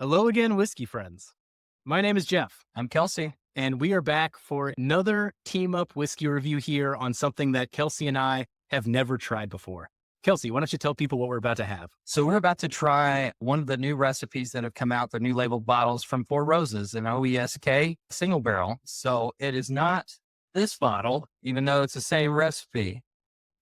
Hello again, whiskey friends. My name is Jeff, I'm Kelsey. and we are back for another team up whiskey review here on something that Kelsey and I have never tried before. Kelsey, why don't you tell people what we're about to have? So we're about to try one of the new recipes that have come out, the new labeled bottles from Four Roses, an OESK single barrel. So it is not this bottle, even though it's the same recipe,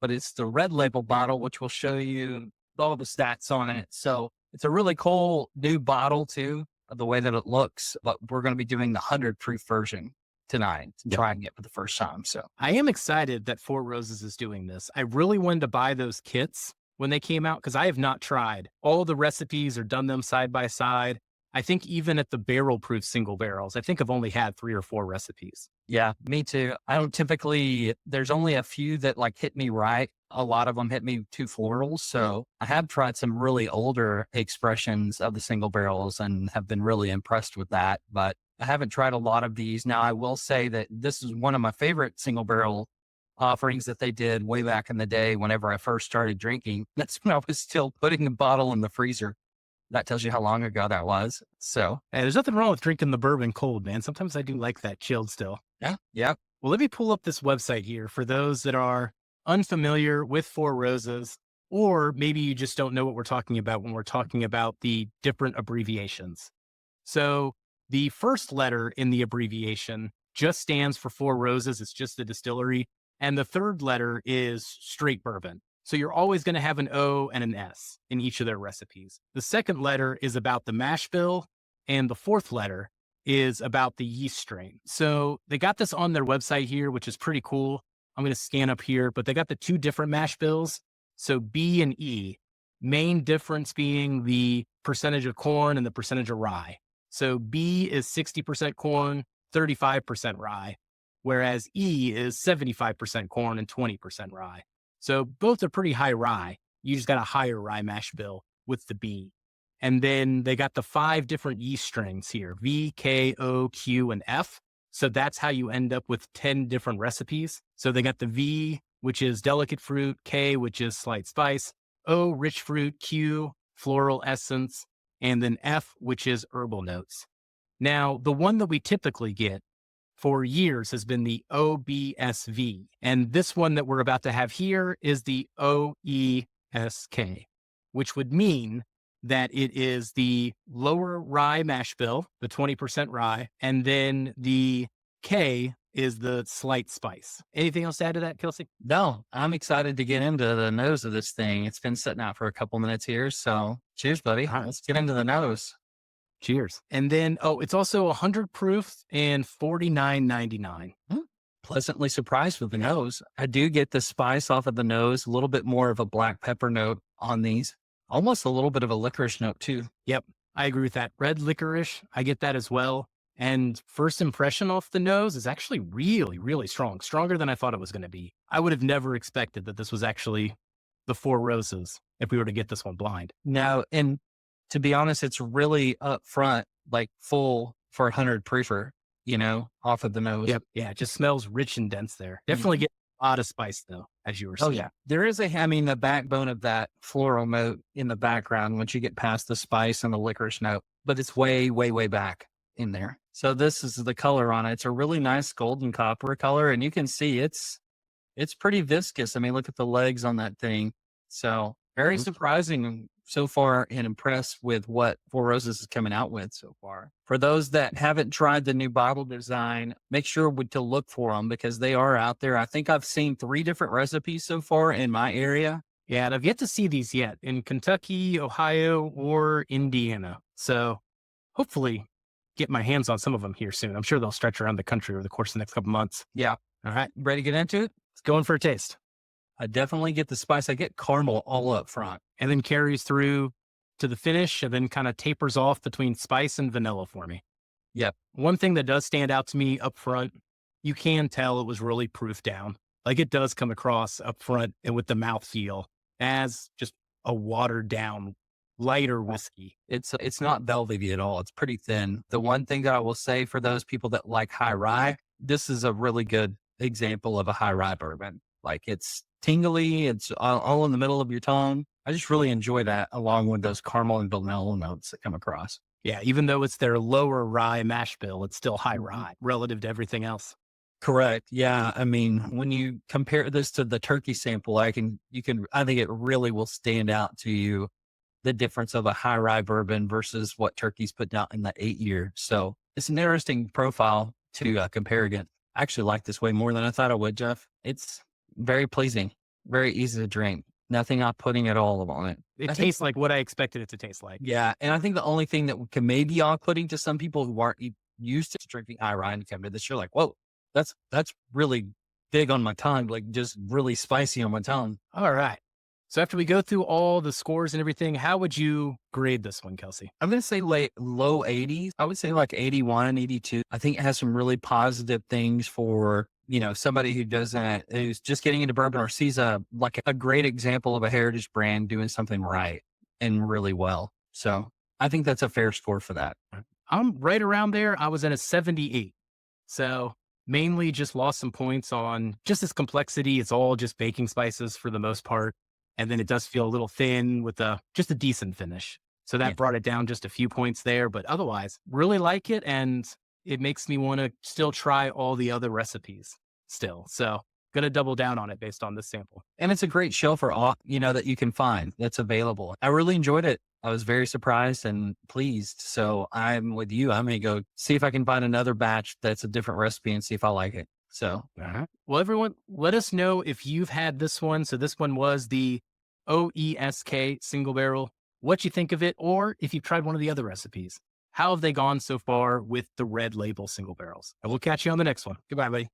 but it's the red label bottle, which will show you all the stats on it. So it's a really cool new bottle too, the way that it looks, but we're going to be doing the 100 proof version tonight, trying it for the first time. So I am excited that Four Roses is doing this. I really wanted to buy those kits when they came out because I have not tried. All the recipes or done them side by side. I think even at the barrel proof single barrels, I think I've only had 3 or 4 recipes. yeah, me too. I don't typically, there's only a few that like hit me right. A lot of them hit me too florals. So I have tried some really older expressions of the single barrels and have been really impressed with that. But I haven't tried a lot of these. Now, I will say that this is one of my favorite single barrel offerings that they did way back in the day whenever I first started drinking. That's when I was still putting the bottle in the freezer. That tells you how long ago that was. So, And there's nothing wrong with drinking the bourbon cold, man. Sometimes I do like that chilled still. yeah, yeah. Well, let me pull up this website here for those that are unfamiliar with Four Roses, or maybe you just don't know what we're talking about when we're talking about the different abbreviations. So the first letter in the abbreviation just stands for Four Roses. It's just the distillery. And the third letter is straight bourbon. So you're always going to have an O and an S in each of their recipes. The second letter is about the mash bill, and the fourth letter is about the yeast strain. So they got this on their website here, which is pretty cool. I'm going to scan up here, but they got the 2 different mash bills. So B and E, main difference being the percentage of corn and the percentage of rye. So B is 60% corn, 35% rye, whereas E is 75% corn and 20% rye. So both are pretty high rye. You just got a higher rye mash bill with the B. And then they got the 5 different yeast strains here, V, K, O, Q, and F. So that's how you end up with 10 different recipes. So they got the V, which is delicate fruit, K, which is slight spice, O, rich fruit, Q, floral essence, and then F, which is herbal notes. Now, the one that we typically get for years has been the OBSV. And this one that we're about to have here is the OESK, which would mean that it is the lower rye mash bill, the 20% rye, and then the K is the slight spice. Anything else to add to that, Kelsey? No, I'm excited to get into the nose of this thing. It's been sitting out for a couple minutes here. So cheers, buddy. All right. Let's get into the nose. Cheers. And then, it's also 100 proof and $49.99. Hmm. Pleasantly surprised with the nose. I do get the spice off of the nose, a little bit more of a black pepper note on these, almost a little bit of a licorice note too. Yep, I agree with that. Red licorice, I get that as well. And first impression off the nose is actually really, really strong, stronger than I thought it was going to be. I would have never expected that this was actually the Four Roses if we were to get this one blind. Now, and to be honest, it's really up front, like full for a 100 proofer, off of the nose. Yep. Yeah, it just smells rich and dense there. Definitely get a lot of spice though, as you were Oh saying. yeah. There is the backbone of that floral note in the background once you get past the spice and the licorice note, but it's way, way, way back in there. So this is the color on it. It's a really nice golden copper color, and you can see it's pretty viscous. I mean, look at the legs on that thing. So very surprising so far, and impressed with what Four Roses is coming out with so far. For those that haven't tried the new bottle design, make sure to look for them because they are out there. I think I've seen 3 different recipes so far in my area. Yeah, and I've yet to see these yet in Kentucky, Ohio, or Indiana. So hopefully get my hands on some of them here soon. I'm sure they'll stretch around the country over the course of the next couple months. Yeah. All right, Ready to get into it? let's go in for a taste. I definitely get the spice. I get caramel all up front. And then carries through to the finish and then kind of tapers off between spice and vanilla for me. Yep. One thing that does stand out to me up front, you can tell it was really proofed down. Like it does come across up front and with the mouthfeel as just a watered down, lighter whiskey. It's not velvety at all. It's pretty thin. The one thing that I will say for those people that like high rye, this is a really good example of a high rye bourbon. Like it's tingly. It's all in the middle of your tongue. I just really enjoy that along with those caramel and vanilla notes that come across. Yeah, even though it's their lower rye mash bill, it's still high Mhm. rye relative to everything else. Correct. Yeah. I mean, when you compare this to the turkey sample, I think it really will stand out to you the difference of a high rye bourbon versus what turkey's put out in the 8 year. So it's an interesting profile to compare against. I actually like this way more than I thought I would, Jeff. It's very pleasing, very easy to drink. Nothing off putting at all on it. It I think, tastes like what I expected it to taste like. yeah. And I think the only thing that can maybe off putting to some people who aren't used to drinking high rye and come to this, you're like, whoa, that's really big on my tongue, like just really spicy on my tongue. All right. So after we go through all the scores and everything, how would you grade this one, Kelsey? I'm going to say low 80s. I would say like 81, 82. I think it has some really positive things for, somebody who's just getting into bourbon or sees a great example of a heritage brand doing something right and really well. So I think that's a fair score for that. I'm right around there. I was at a 78. So mainly just lost some points on just its complexity. It's all just baking spices for the most part. And then it does feel a little thin with just a decent finish. So Yeah. that brought it down just a few points there. But otherwise, really like it. And it makes me want to still try all the other recipes still. So gonna double down on it based on this sample. And it's a great show for all, that you can find that's available. I really enjoyed it. I was very surprised and pleased. So I'm with you. I'm going to go see if I can find another batch that's a different recipe and see if I like it. So, Well, everyone, let us know if you've had this one. So this one was the OESK single barrel. What you think of it, or if you've tried one of the other recipes. How have they gone so far with the red label single barrels? And we'll catch you on the next one. Goodbye, buddy.